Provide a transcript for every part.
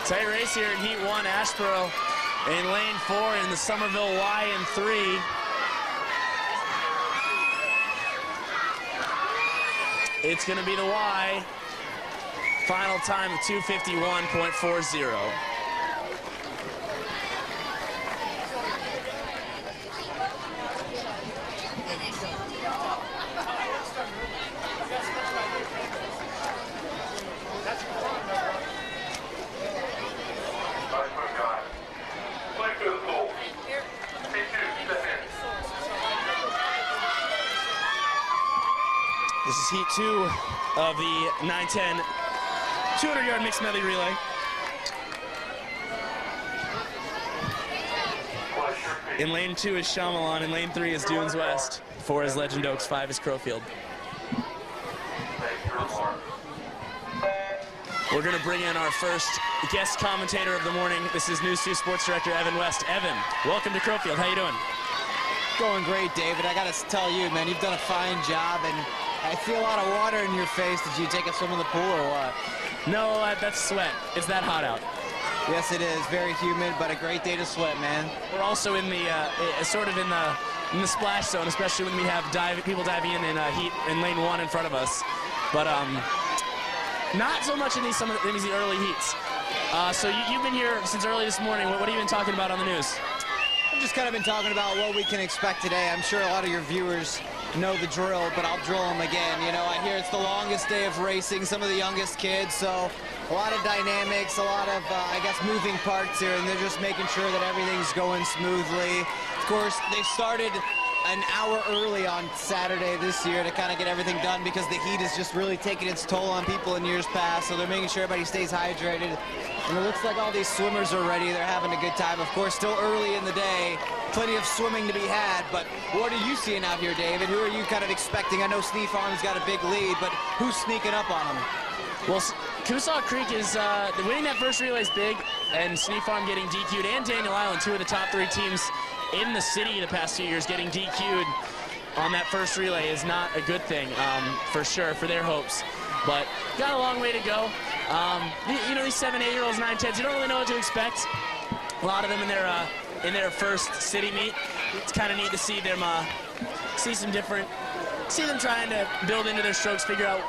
Tight race here in Heat 1. Ashboro in lane 4 in the Somerville Y in 3. It's going to be the Y. Final time of 2:51.40. This is Heat 2 of the 9-10 200-yard mixed medley relay. In lane 2 is Shyamalan. In lane 3 is Dunes West. 4 is Legend Oaks. 5 is Crowfield. We're going to bring in our first guest commentator of the morning. This is News 2 Sports Director Evan West. Evan, welcome to Crowfield. How you doing? Going great, David. I got to tell you, man, you've done a fine job, and I feel a lot of water in your face. Did you take a swim in the pool or what? No, that's sweat. It's that hot out. Yes, it is. Very humid, but a great day to sweat, man. We're also in the sort of in the splash zone, especially when we have people diving in Heat in lane 1 in front of us. But not so much in these early heats. So you've been here since early this morning. What have you been talking about on the news? I've just kind of been talking about what we can expect today. I'm sure a lot of your viewers know the drill, but I'll drill them again. You know, I hear it's the longest day of racing, some of the youngest kids, so a lot of dynamics, a lot of, I guess, moving parts here, and they're just making sure that everything's going smoothly. Of course, they started an hour early on Saturday this year to kind of get everything done because the heat is just really taking its toll on people in years past, so they're making sure everybody stays hydrated. And it looks like all these swimmers are ready. They're having a good time. Of course, still early in the day. Plenty of swimming to be had, but what are you seeing out here, David? Who are you kind of expecting? I know Sneak Farm's got a big lead, but who's sneaking up on them? Well, Coosaw Creek is winning that first relay is big, and Sneak Farm getting DQ'd, and Daniel Island, 2 of the top 3 teams in the city the past 2 years, getting DQ'd on that first relay is not a good thing, for sure, for their hopes. But got a long way to go. You know, these 7-, 8-year-olds, 9-, 10s, you don't really know what to expect. A lot of them in their first city meet. It's kind of neat to see them see them trying to build into their strokes, figure out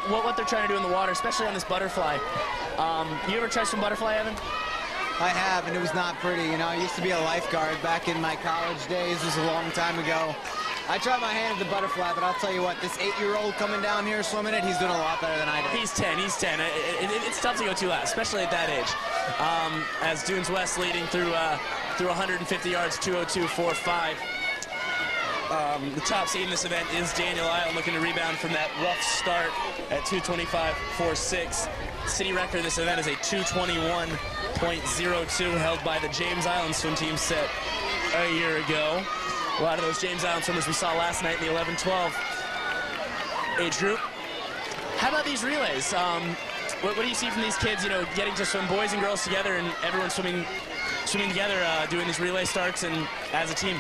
what they're trying to do in the water, especially on this butterfly. You ever tried some butterfly, Evan? I have, and it was not pretty. You know, I used to be a lifeguard back in my college days. This was a long time ago. I tried my hand at the butterfly, but I'll tell you what, this 8-year-old coming down here swimming it, he's doing a lot better than I did. He's 10. It's tough to go too loud, especially at that age. As Dunes West leading through 150 yards, 2:02.45. The top seed in this event is Daniel Island, looking to rebound from that rough start at 2:25.46. City record this event is a 2:21.02, held by the James Island swim team set a year ago. A lot of those James Island swimmers we saw last night in the 11-12 age group. How about these relays? What do you see from these kids, you know, getting to swim boys and girls together and everyone swimming together, doing these relay starts and as a team?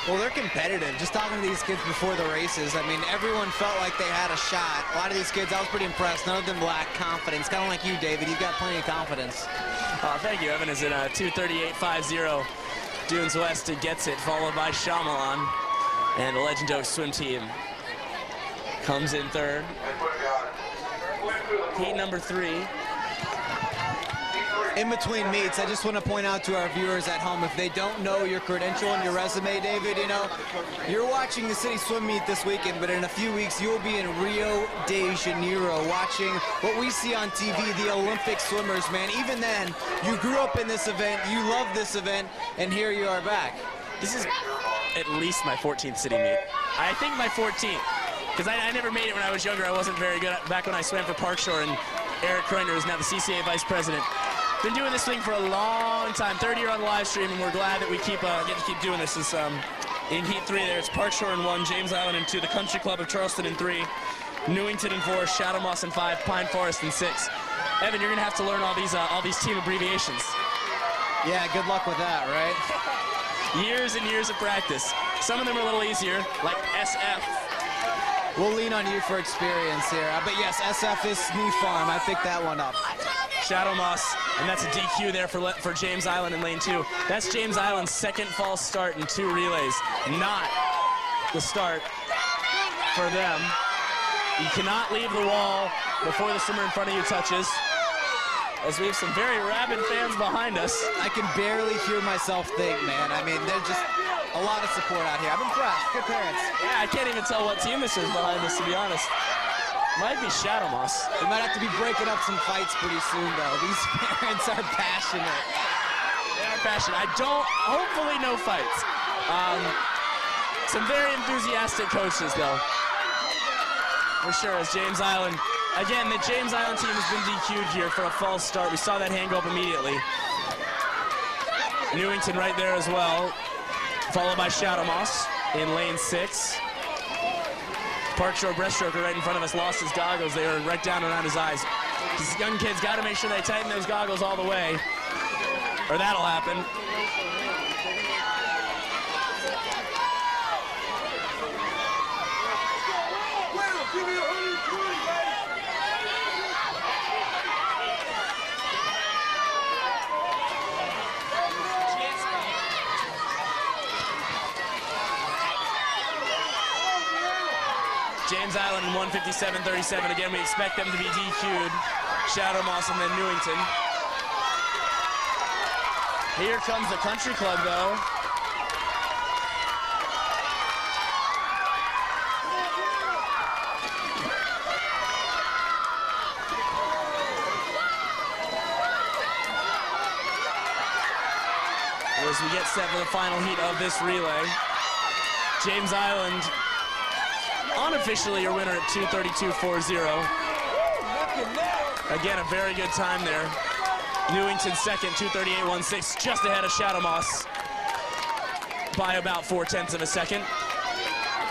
Well, they're competitive. Just talking to these kids before the races, I mean, everyone felt like they had a shot. A lot of these kids, I was pretty impressed. None of them lack confidence. Kind of like you, David. You've got plenty of confidence. Thank you, Evan. Is it 2:38.50? Dunes West gets it, followed by Shyamalan. And the Legend Oaks swim team comes in third. Heat number 3. In between meets, I just want to point out to our viewers at home, if they don't know your credential and your resume, David, you know, you're watching the city swim meet this weekend, but in a few weeks, you'll be in Rio de Janeiro watching what we see on TV, the Olympic swimmers, man. Even then, you grew up in this event, you love this event, and here you are back. This is at least my 14th city meet. I think my 14th, because I never made it when I was younger. I wasn't very good back when I swam for Park Shore, and Eric Kroiner is now the CCAA vice president. Been doing this thing for a long time, 3rd year on the live stream, and we're glad that we get to keep doing this. It's, in Heat 3 there, it's Park Shore in 1, James Island in 2, the Country Club of Charleston in 3, Newington in 4, Shadow Moss in 5, Pine Forest in 6. Evan, you're gonna have to learn all these team abbreviations. Yeah, good luck with that, right? Years and years of practice. Some of them are a little easier, like SF. We'll lean on you for experience here. But yes, SF is Sneak Farm. I picked that one up. Shadow Moss, and that's a DQ there for James Island in lane 2. That's James Island's second false start in 2 relays. Not the start for them. You cannot leave the wall before the swimmer in front of you touches, as we have some very rabid fans behind us. I can barely hear myself think, man. I mean, there's just a lot of support out here. I'm impressed. Good parents. Yeah, I can't even tell what team this is behind us, to be honest. Might be Shadow Moss. We might have to be breaking up some fights pretty soon, though. These parents are passionate. They are passionate. Hopefully no fights. Some very enthusiastic coaches, though. For sure, as James Island, again, the James Island team has been DQ'd here for a false start. We saw that hand go up immediately. Newington right there as well, followed by Shadow Moss in lane 6. Park Shore breaststroker right in front of us lost his goggles. They are right down around his eyes. These young kids got to make sure they tighten those goggles all the way, or that'll happen. James Island in 157.37. Again, we expect them to be DQ'd. Shadow Moss and then Newington. Here comes the Country Club, though. As we get set for the final heat of this relay, James Island unofficially your winner at 2:32.40. Again, a very good time there. Newington second, 2:38.16, just ahead of Shadow Moss by about 0.4 of a second.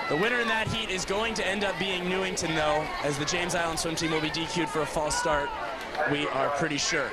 The winner in that heat is going to end up being Newington, though, as the James Island swim team will be DQ'd for a false start, we are pretty sure.